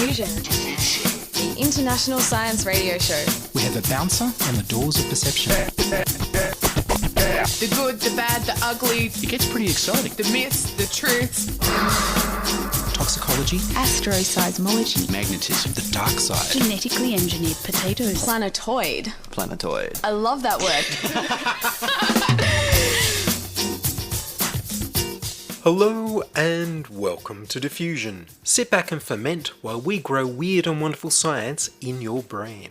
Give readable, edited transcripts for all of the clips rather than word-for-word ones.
Diffusion, the international science radio show. We have a bouncer on the doors of perception. The good, the bad, the ugly. It gets pretty exciting. The myths, the truths. Toxicology. Astroseismology. Magnetism. The dark side. Genetically engineered potatoes. Planetoid. Planetoid. I love that word. Hello and welcome to Diffusion. Sit back and ferment while we grow weird and wonderful science in your brain.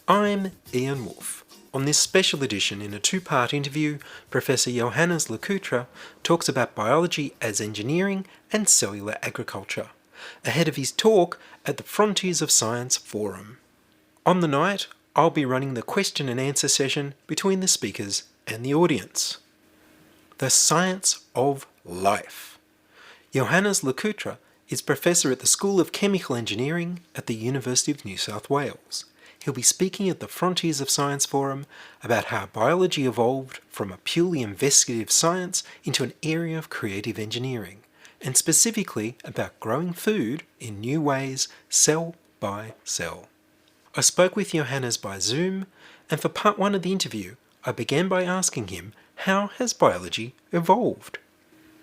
I'm Ian Woolf. On this special edition in a two-part interview, Professor Johannes LeCoutre talks about biology as engineering and cellular agriculture, ahead of his talk at the Frontiers of Science Forum. On the night, I'll be running the question and answer session between the speakers and the audience. The science of life. Johannes LeCoutre is Professor at the School of Chemical Engineering at the University of New South Wales. He'll be speaking at the Frontiers of Science Forum about how biology evolved from a purely investigative science into an area of creative engineering, and specifically about growing food in new ways, cell by cell. I spoke with Johannes by Zoom, and for part one of the interview, I began by asking him, how has biology evolved?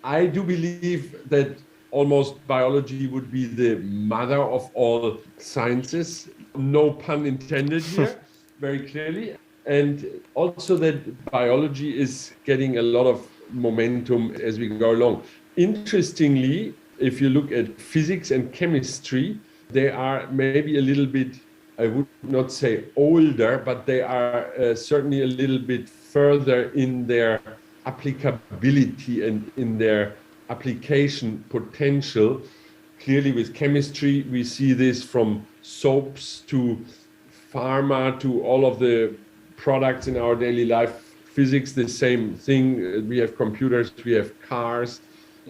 I do believe that almost biology would be the mother of all sciences. No pun intended here, very clearly. And also that biology is getting a lot of momentum as we go along. Interestingly, if you look at physics and chemistry, they are maybe a little bit, I would not say older, but they are certainly a little bit further in their applicability and in their application potential. Clearly with chemistry, we see this from soaps to pharma to all of the products in our daily life. Physics, the same thing. We have computers, we have cars.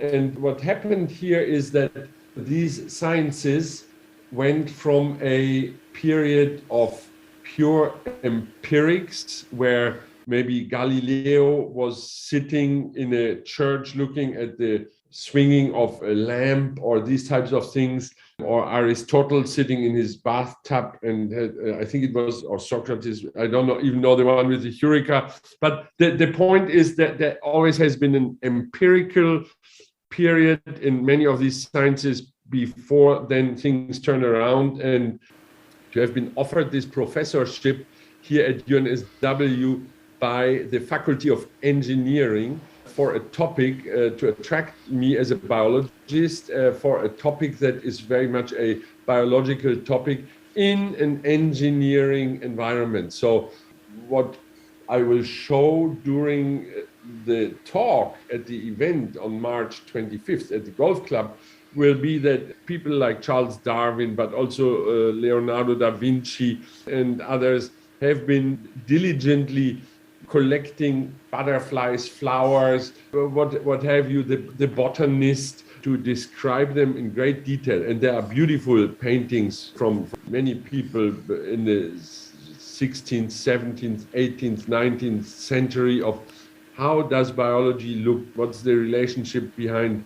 And what happened here is that these sciences went from a period of pure empirics, where maybe Galileo was sitting in a church looking at the swinging of a lamp or these types of things, or Aristotle sitting in his bathtub and I think it was, or Socrates, I don't know, even know the one with the Eureka. But the point is that there always has been an empirical period in many of these sciences before then things turn around. And to have been offered this professorship here at UNSW by the Faculty of Engineering for a topic to attract me as a biologist for a topic that is very much a biological topic in an engineering environment. So what I will show during the talk at the event on March 25th at the Golf Club will be that people like Charles Darwin, but also Leonardo da Vinci and others have been diligently collecting butterflies, flowers, what have you, the botanist, to describe them in great detail. And there are beautiful paintings from many people in the 16th, 17th, 18th, 19th century of how does biology look, what's the relationship behind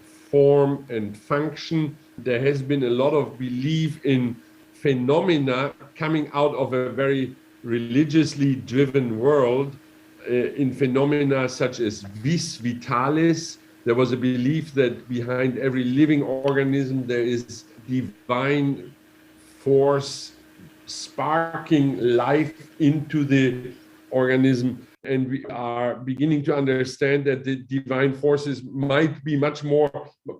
form and function. There has been a lot of belief in phenomena coming out of a very religiously driven world, in phenomena such as vis vitalis. There was a belief that behind every living organism there is divine force sparking life into the organism. And we are beginning to understand that the divine forces might be much more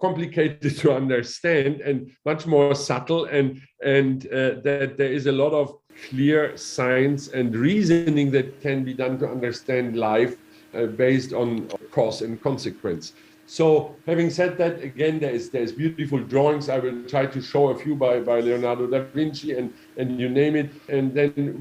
complicated to understand and much more subtle, and that there is a lot of clear science and reasoning that can be done to understand life based on cause and consequence. So having said that, again, there's beautiful drawings. I will try to show a few by Leonardo da Vinci and you name it. And then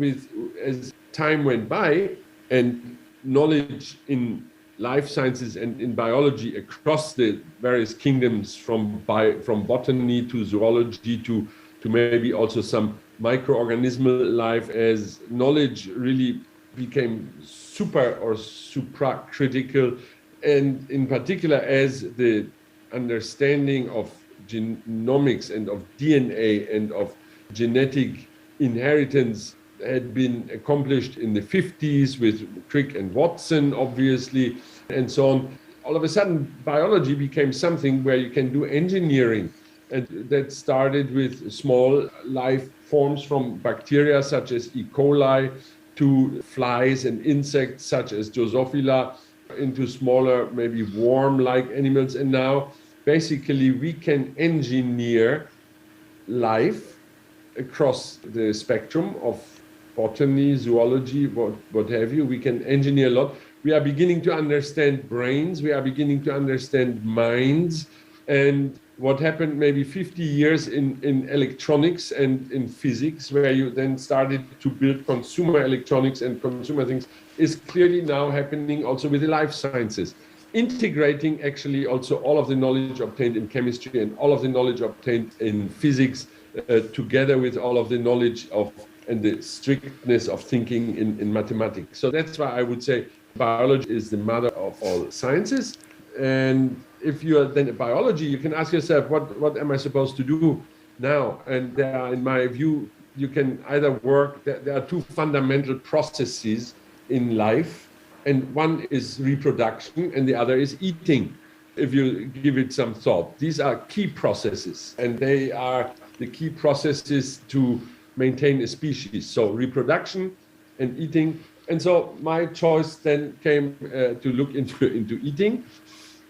as time went by and knowledge in life sciences and in biology across the various kingdoms from botany to zoology to maybe also some microorganismal life, as knowledge really became supra-critical, and in particular as the understanding of genomics and of DNA and of genetic inheritance had been accomplished in the 50s with Crick and Watson, obviously, and so on. All of a sudden, biology became something where you can do engineering. And that started with small life forms from bacteria such as E. coli to flies and insects such as Drosophila into smaller, maybe worm-like animals. And now, basically, we can engineer life across the spectrum of botany, zoology, what have you. We can engineer a lot. We are beginning to understand brains. We are beginning to understand minds. And what happened maybe 50 years in electronics and in physics, where you then started to build consumer electronics and consumer things, is clearly now happening also with the life sciences. Integrating actually also all of the knowledge obtained in chemistry and all of the knowledge obtained in physics together with all of the knowledge of and the strictness of thinking in mathematics. So that's why I would say biology is the mother of all sciences. And if you are then a biology, you can ask yourself, what am I supposed to do now? And there are, in my view, you can either work, there are two fundamental processes in life, and one is reproduction and the other is eating, if you give it some thought. These are key processes, and they are the key processes to maintain a species. So reproduction and eating. And so my choice then came to look into eating.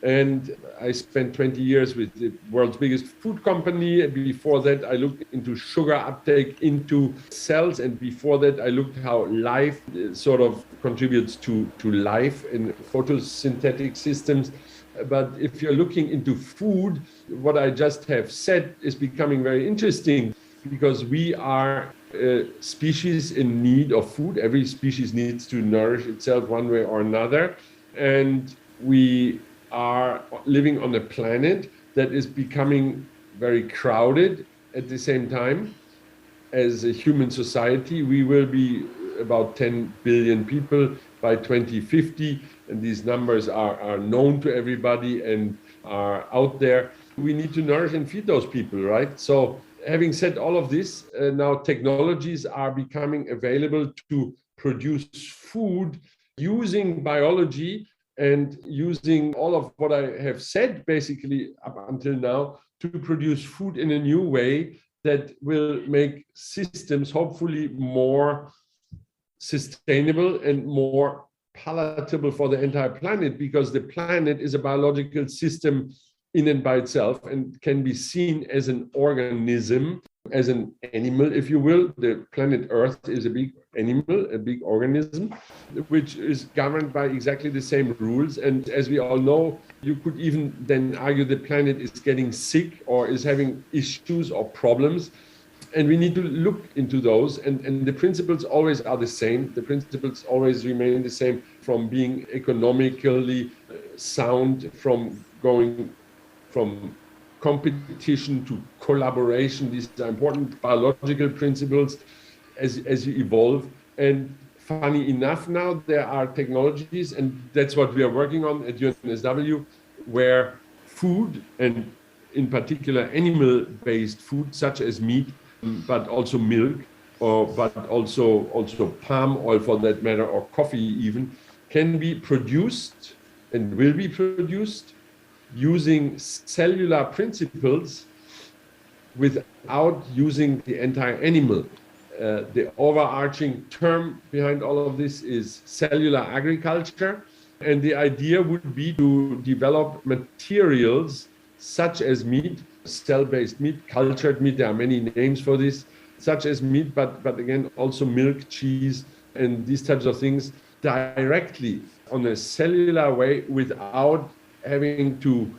And I spent 20 years with the world's biggest food company. Before that, I looked into sugar uptake into cells. And before that, I looked how life sort of contributes to life in photosynthetic systems. But if you're looking into food, what I just have said is becoming very interesting, because we are a species in need of food. Every species needs to nourish itself one way or another. And we are living on a planet that is becoming very crowded at the same time. As a human society, we will be about 10 billion people by 2050, and these numbers are known to everybody and are out there. We need to nourish and feed those people, right? So having said all of this, now technologies are becoming available to produce food using biology and using all of what I have said basically up until now to produce food in a new way that will make systems hopefully more sustainable and more palatable for the entire planet, because the planet is a biological system in and by itself and can be seen as an organism, as an animal, if you will. The planet Earth is a big animal, a big organism, which is governed by exactly the same rules. And as we all know, you could even then argue the planet is getting sick or is having issues or problems. And we need to look into those. And the principles always are the same. The principles always remain the same, from being economically sound, from going from competition to collaboration. These are important biological principles as you evolve. And funny enough, now there are technologies, and that's what we are working on at UNSW, where food, and in particular animal-based food, such as meat, but also milk, but also palm oil for that matter, or coffee even, can be produced and will be produced using cellular principles without using the entire animal. The overarching term behind all of this is cellular agriculture. And the idea would be to develop materials such as meat, cell-based meat, cultured meat, there are many names for this, such as meat, but again, also milk, cheese, and these types of things directly on a cellular way without having to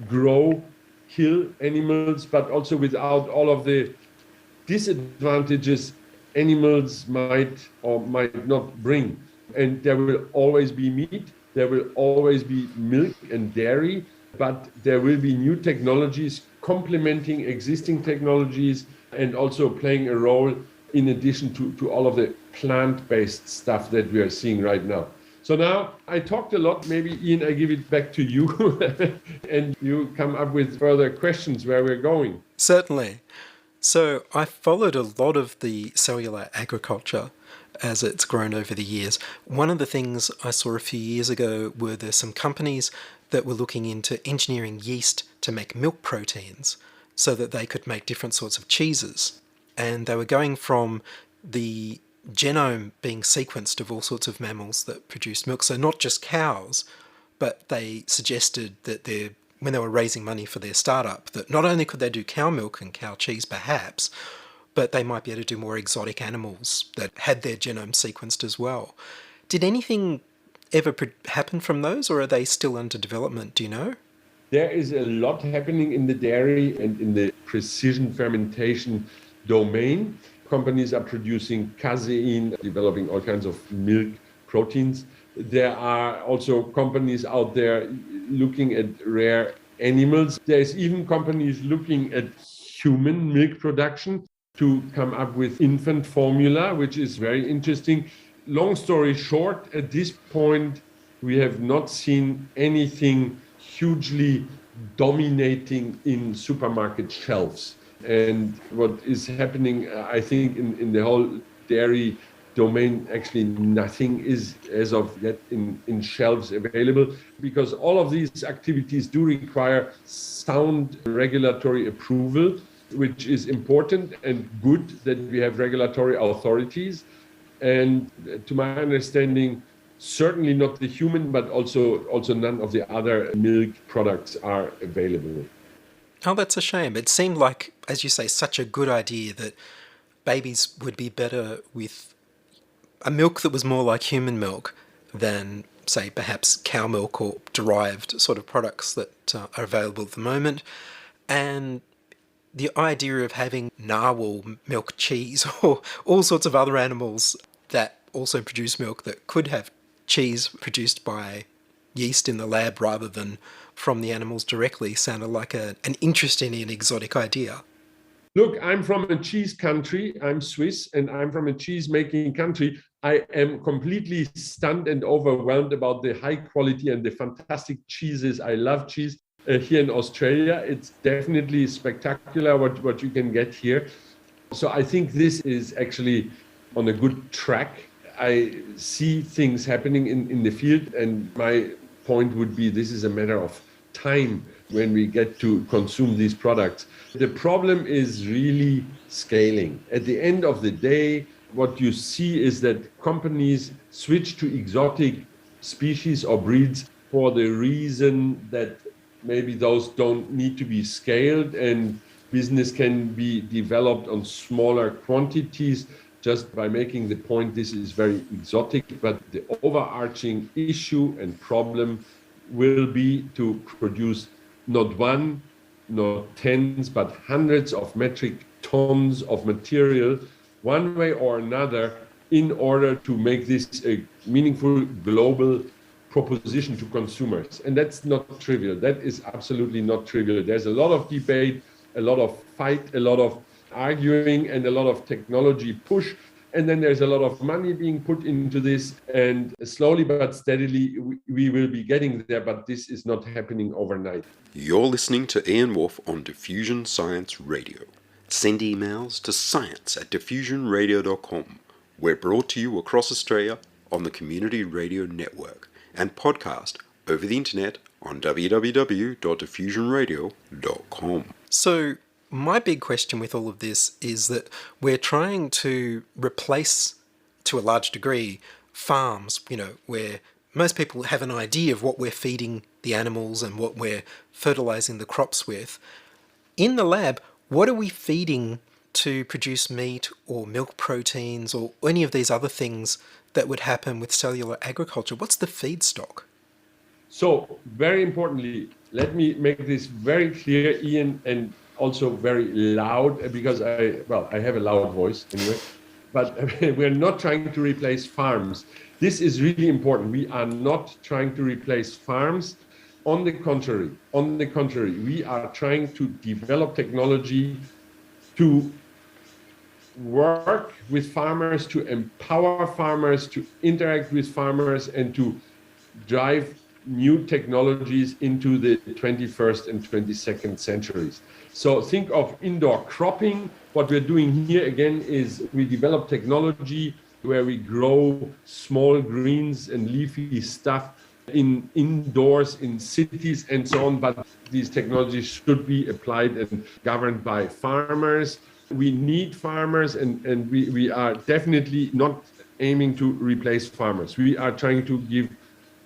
grow, kill animals, but also without all of the disadvantages animals might or might not bring. And there will always be meat, there will always be milk and dairy, but there will be new technologies complementing existing technologies and also playing a role in addition to all of the plant-based stuff that we are seeing right now. So now I talked a lot. Maybe, Ian, I give it back to you and you come up with further questions where we're going. Certainly. So I followed a lot of the cellular agriculture as it's grown over the years. One of the things I saw a few years ago were there's some companies that were looking into engineering yeast to make milk proteins so that they could make different sorts of cheeses. And they were going from the genome being sequenced of all sorts of mammals that produce milk, so not just cows, but they suggested that when they were raising money for their startup, that not only could they do cow milk and cow cheese perhaps, but they might be able to do more exotic animals that had their genome sequenced as well. Did anything ever happen from those, or are they still under development, do you know? There is a lot happening in the dairy and in the precision fermentation domain. Companies are producing casein, developing all kinds of milk proteins. There are also companies out there looking at rare animals. There's even companies looking at human milk production to come up with infant formula, which is very interesting. Long story short, at this point, we have not seen anything hugely dominating in supermarket shelves. And what is happening, I think, in the whole dairy domain, actually nothing is as of yet in shelves available, because all of these activities do require sound regulatory approval, which is important and good that we have regulatory authorities. And to my understanding, certainly not the human, but also none of the other milk products are available. Oh, that's a shame. It seemed like, as you say, such a good idea that babies would be better with a milk that was more like human milk than, say, perhaps cow milk or derived sort of products that are available at the moment. And the idea of having narwhal milk cheese or all sorts of other animals that also produce milk that could have cheese produced by yeast in the lab rather than from the animals directly sounded like an interesting and exotic idea. Look, I'm from a cheese country. I'm Swiss, and I'm from a cheese-making country. I am completely stunned and overwhelmed about the high quality and the fantastic cheeses. I love cheese here in Australia. It's definitely spectacular what you can get here. So I think this is actually on a good track. I see things happening in the field, and my point would be this is a matter of time when we get to consume these products. The problem is really scaling. At the end of the day, what you see is that companies switch to exotic species or breeds for the reason that maybe those don't need to be scaled and business can be developed on smaller quantities just by making the point this is very exotic. But the overarching issue and problem will be to produce not one, not tens, but hundreds of metric tons of material, one way or another, in order to make this a meaningful global proposition to consumers. And that's not trivial. That is absolutely not trivial. There's a lot of debate, a lot of fight, a lot of arguing, and a lot of technology push. And then there's a lot of money being put into this, and slowly but steadily we will be getting there, but this is not happening overnight. You're listening to Ian Woolf on Diffusion Science Radio. Send emails to science@diffusionradio.com. We're brought to you across Australia on the Community Radio Network and podcast over the internet on www.diffusionradio.com. So my big question with all of this is that we're trying to replace, to a large degree, farms, where most people have an idea of what we're feeding the animals and what we're fertilizing the crops with. In the lab, what are we feeding to produce meat or milk proteins or any of these other things that would happen with cellular agriculture? What's the feedstock? So, very importantly, let me make this very clear, Ian, and also very loud, because I have a loud voice anyway, but we're not trying to replace farms. This is really important. We are not trying to replace farms. On the contrary, we are trying to develop technology to work with farmers, to empower farmers, to interact with farmers, and to drive new technologies into the 21st and 22nd centuries. So think of indoor cropping. What we're doing here again is we develop technology where we grow small greens and leafy stuff indoors in cities and so on, but these technologies should be applied and governed by farmers. We need farmers, and we are definitely not aiming to replace farmers. We are trying to give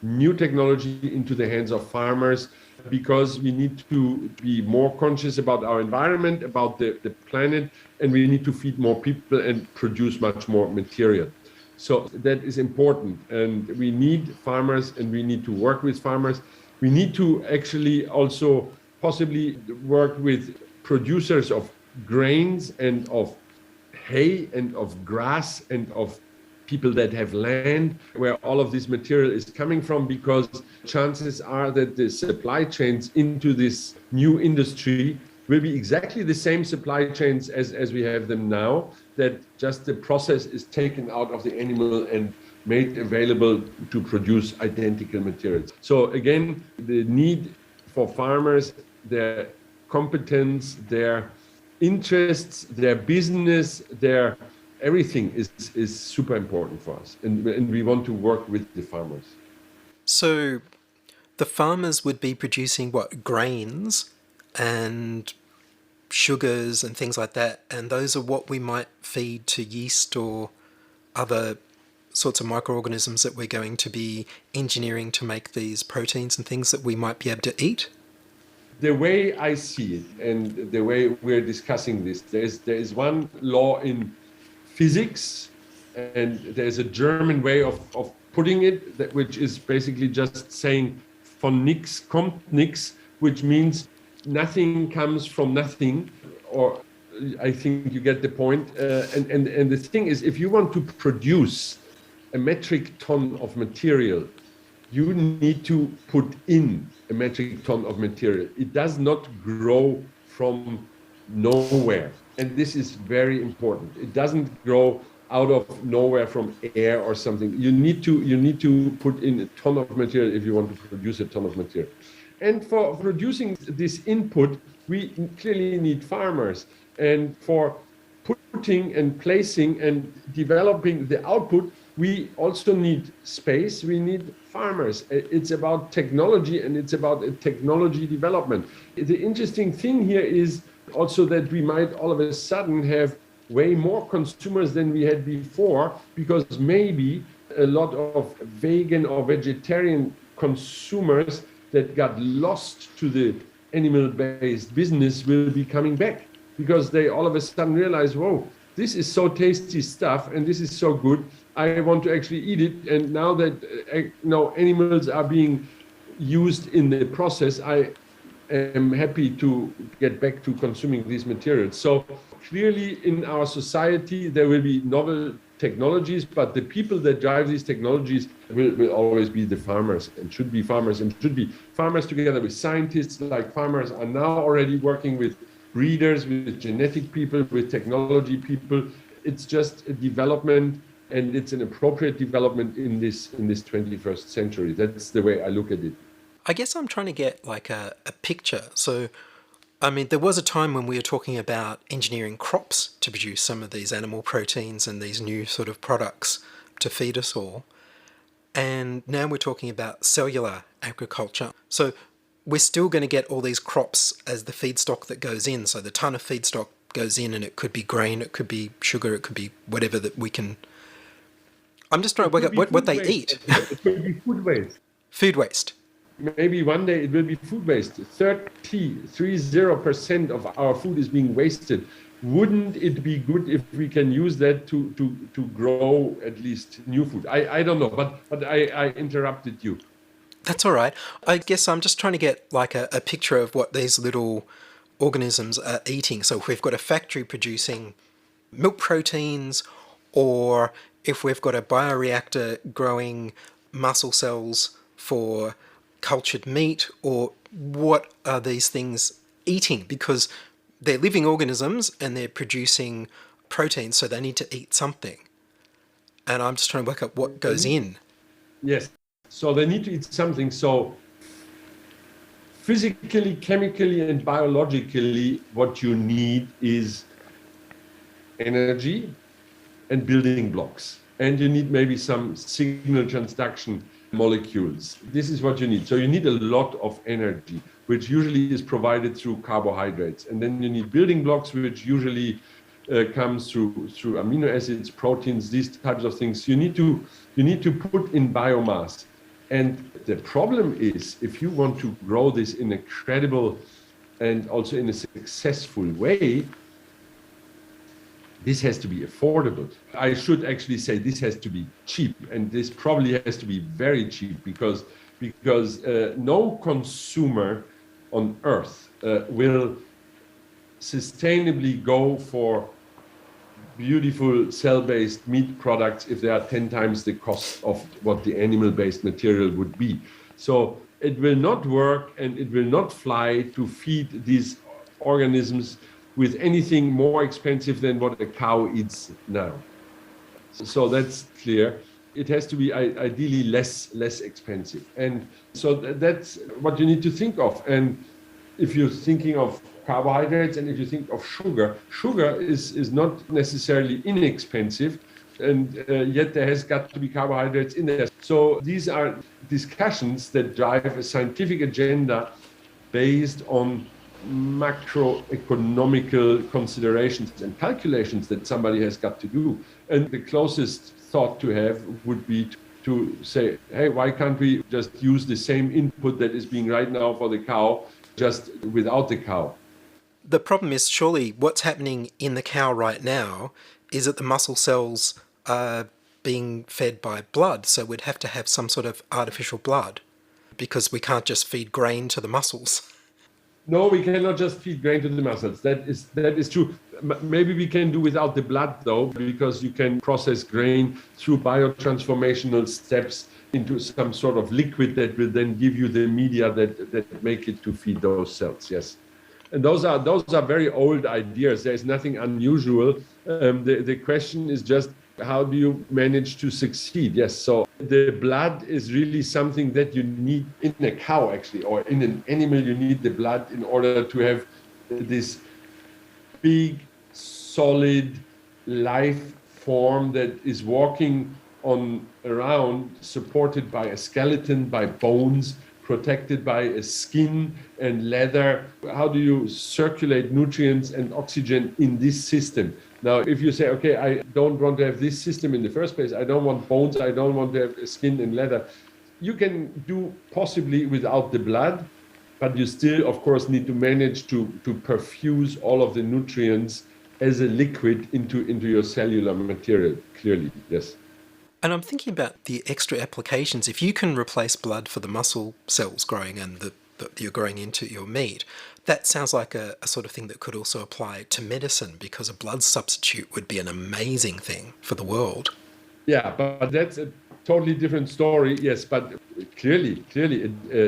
new technology into the hands of farmers because we need to be more conscious about our environment, about the planet, and we need to feed more people and produce much more material. So that is important, and we need farmers, and we need to work with farmers. We need to actually also possibly work with producers of grains and of hay and of grass and of people that have land where all of this material is coming from, because chances are that the supply chains into this new industry will be exactly the same supply chains as we have them now, that just the process is taken out of the animal and made available to produce identical materials. So again, the need for farmers, their competence, their interests, their business, their everything is super important for us. And we want to work with the farmers. So the farmers would be producing what, grains and sugars and things like that, and those are what we might feed to yeast or other sorts of microorganisms that we're going to be engineering to make these proteins and things that we might be able to eat? The way I see it, and the way we're discussing this, there is one law in physics, and there's a German way of putting it, which is basically just saying von nix kommt nix, which means nothing comes from nothing, or I think you get the point. And the thing is, if you want to produce a metric ton of material, you need to put in a metric ton of material. It does not grow from nowhere. And this is very important. It doesn't grow out of nowhere from air or something. You need to put in a ton of material if you want to produce a ton of material. And for producing this input, we clearly need farmers. And for putting and placing and developing the output, we also need space. We need farmers. It's about technology, and it's about technology development. The interesting thing here is also that we might all of a sudden have way more consumers than we had before, because maybe a lot of vegan or vegetarian consumers that got lost to the animal-based business will be coming back, because they all of a sudden realize, whoa, this is so tasty stuff and this is so good, I want to actually eat it. And now that animals are being used in the process, I am happy to get back to consuming these materials. So clearly in our society there will be novel technologies, but the people that drive these technologies will always be the farmers, and should be farmers, and should be farmers together with scientists. Like farmers are now already working with breeders, with genetic people, with technology people. It's just a development, and it's an appropriate development in this 21st century. That's the way I look at it. I guess I'm trying to get like a picture. So, I mean, there was a time when we were talking about engineering crops to produce some of these animal proteins and these new sort of products to feed us all. And now we're talking about cellular agriculture. So we're still going to get all these crops as the feedstock that goes in. So the ton of feedstock goes in, and it could be grain, it could be sugar, it could be whatever that we can... I'm just trying to work out what they eat. It could be food waste. Food waste. Maybe one day it will be food waste. 30% of our food is being wasted. Wouldn't it be good if we can use that to grow at least new food? I don't know, but I interrupted you. That's all right. I guess I'm just trying to get like a picture of what these little organisms are eating. So if we've got a factory producing milk proteins, or if we've got a bioreactor growing muscle cells for cultured meat, or what are these things eating? Because they're living organisms and they're producing protein, so they need to eat something. And I'm just trying to work out what goes in. Yes. So they need to eat something. So physically, chemically, and biologically, what you need is energy and building blocks. And you need maybe some signal transduction molecules. This is what you need. So you need a lot of energy, which usually is provided through carbohydrates. And then you need building blocks, which usually comes through amino acids, proteins, these types of things. You need to put in biomass. And the problem is, if you want to grow this in a credible and also in a successful way, this has to be affordable. I should actually say this has to be cheap, and this probably has to be very cheap because no consumer on Earth will sustainably go for beautiful cell-based meat products if they are 10 times the cost of what the animal-based material would be. So it will not work and it will not fly to feed these organisms with anything more expensive than what a cow eats now. So that's clear. It has to be ideally less expensive. And so that's what you need to think of. And if you're thinking of carbohydrates and if you think of sugar is not necessarily inexpensive, and yet there has got to be carbohydrates in there. So these are discussions that drive a scientific agenda based on macroeconomical considerations and calculations that somebody has got to do. And the closest thought to have would be to say, hey, why can't we just use the same input that is being right now for the cow, just without the cow? The problem is surely what's happening in the cow right now is that the muscle cells are being fed by blood, so we'd have to have some sort of artificial blood because we can't just feed grain to the muscles. No, we cannot just feed grain to the muscles. That is true. Maybe we can do without the blood, though, because you can process grain through biotransformational steps into some sort of liquid that will then give you the media that make it to feed those cells. Yes, and those are very old ideas. There is nothing unusual. The question is just, how do you manage to succeed? Yes, so the blood is really something that you need in a cow, actually, or in an animal. You need the blood in order to have this big, solid life form that is walking on around, supported by a skeleton, by bones, protected by a skin and leather. How do you circulate nutrients and oxygen in this system? Now, if you say, okay, I don't want to have this system in the first place, I don't want bones, I don't want to have skin and leather, you can do possibly without the blood, but you still, of course, need to manage to perfuse all of the nutrients as a liquid into your cellular material, clearly, yes. And I'm thinking about the extra applications. If you can replace blood for the muscle cells growing and that you're growing into your meat, that sounds like a sort of thing that could also apply to medicine, because a blood substitute would be an amazing thing for the world. Yeah, but that's a totally different story. Yes, but clearly,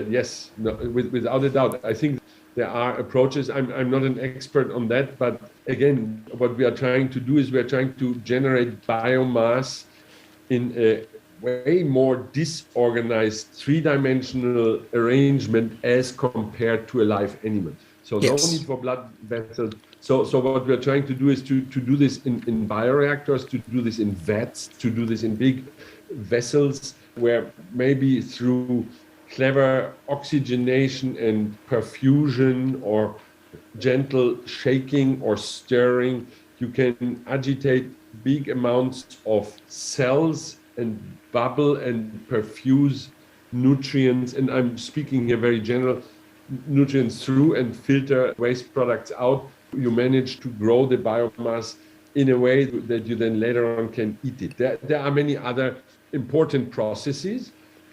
yes, no, without a doubt. I think there are approaches. I'm not an expert on that, but again, what we are trying to do is we are trying to generate biomass in a way more disorganized three-dimensional arrangement as compared to a live animal. So yes. No need for blood vessels. So what we're trying to do is to do this in bioreactors, to do this in vats, to do this in big vessels, where maybe through clever oxygenation and perfusion or gentle shaking or stirring, you can agitate big amounts of cells and bubble and perfuse nutrients, and I'm speaking here very general, nutrients through and filter waste products out. You manage to grow the biomass in a way that you then later on can eat it. There are many other important processes.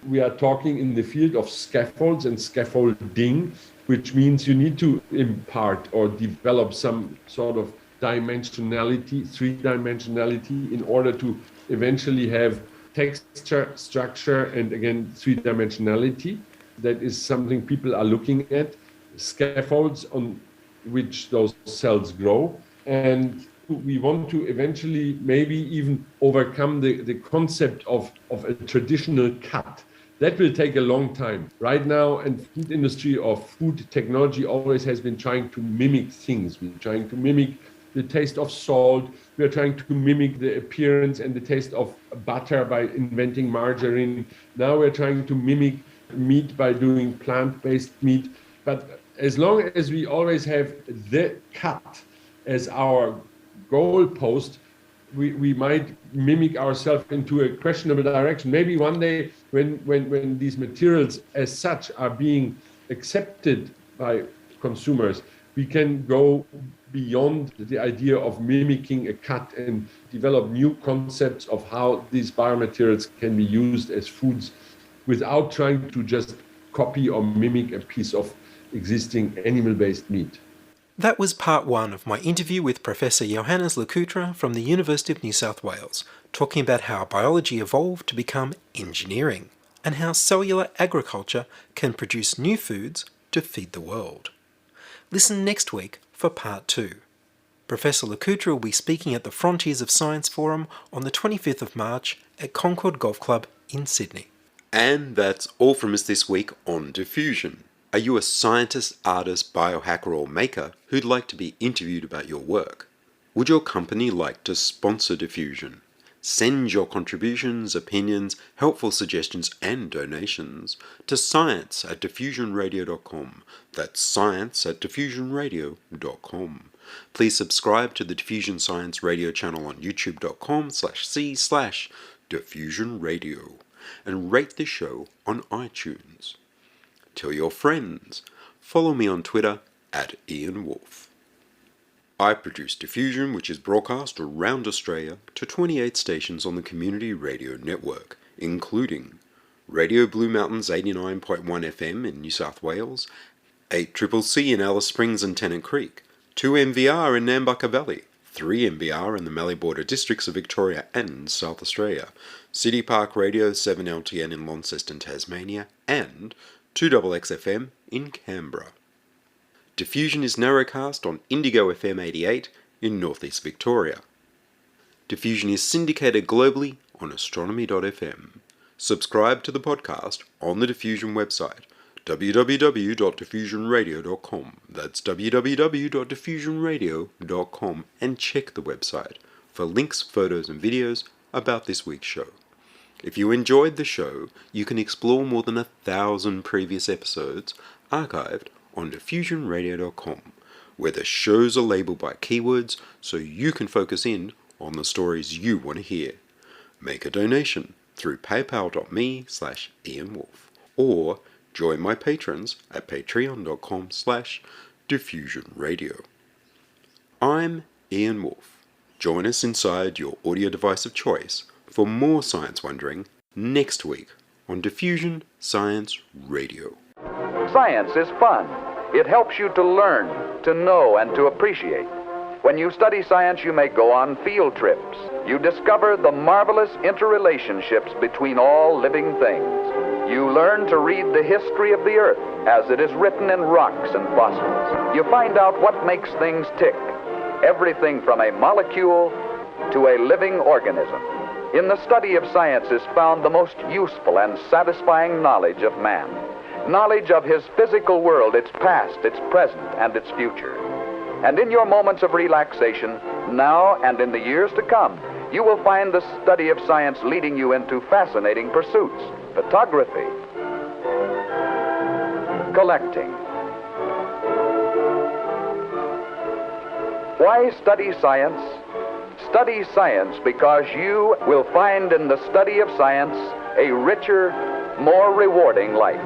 We are talking in the field of scaffolds and scaffolding, which means you need to impart or develop some sort of dimensionality, three-dimensionality, in order to eventually have texture, structure, and again, three-dimensionality. That is something people are looking at. Scaffolds on which those cells grow. And to eventually maybe even overcome the concept of a traditional cut. That will take a long time. Right now, and food industry or food technology always has been trying to mimic things. We're trying to mimic the taste of salt. We are trying to mimic the appearance and the taste of butter by inventing margarine. Now we're trying to mimic meat by doing plant-based meat. But as long as we always have the cut as our goal post, we might mimic ourselves into a questionable direction. Maybe one day when these materials as such are being accepted by consumers, we can go beyond the idea of mimicking a cut and develop new concepts of how these biomaterials can be used as foods without trying to just copy or mimic a piece of existing animal-based meat. That was part one of my interview with Professor Johannes LeCoutre from the University of New South Wales, talking about how biology evolved to become engineering, and how cellular agriculture can produce new foods to feed the world. Listen next week for part two. Professor LeCoutre will be speaking at the Frontiers of Science Forum on the 25th of March at Concord Golf Club in Sydney. And that's all from us this week on Diffusion. Are you a scientist, artist, biohacker or maker who'd like to be interviewed about your work? Would your company like to sponsor Diffusion? Send your contributions, opinions, helpful suggestions and donations to science@diffusionradio.com. That's science@diffusionradio.com. Please subscribe to the Diffusion Science Radio channel on youtube.com/c/diffusionradio and rate the show on iTunes. Tell your friends. Follow me on Twitter @Ian Woolf. I produce Diffusion, which is broadcast around Australia to 28 stations on the Community Radio Network, including Radio Blue Mountains 89.1 FM in New South Wales, 8CCC in Alice Springs and Tennant Creek, 2 MVR in Nambucca Valley, 3 MVR in the Mallee Border districts of Victoria and South Australia, City Park Radio 7LTN in Launceston, Tasmania, and 2XXFM in Canberra. Diffusion is narrowcast on Indigo FM 88 in northeast Victoria. Diffusion is syndicated globally on astronomy.fm. Subscribe to the podcast on the Diffusion website, www.diffusionradio.com. That's www.diffusionradio.com, and check the website for links, photos and videos about this week's show. If you enjoyed the show, you can explore more than 1,000 previous episodes archived on diffusionradio.com, where the shows are labelled by keywords so you can focus in on the stories you want to hear. Make a donation through paypal.me/IanWolf, or join my patrons at patreon.com/diffusionradio. I'm Ian Woolf. Join us inside your audio device of choice for more science wondering next week on Diffusion Science Radio. Science is fun. It helps you to learn, to know, and to appreciate. When you study science, you may go on field trips. You discover the marvelous interrelationships between all living things. You learn to read the history of the Earth as it is written in rocks and fossils. You find out what makes things tick, everything from a molecule to a living organism. In the study of science is found the most useful and satisfying knowledge of man. Knowledge of his physical world, its past, its present, and its future. And in your moments of relaxation, now and in the years to come, you will find the study of science leading you into fascinating pursuits: photography, collecting. Why study science? Study science because you will find in the study of science a richer, more rewarding life.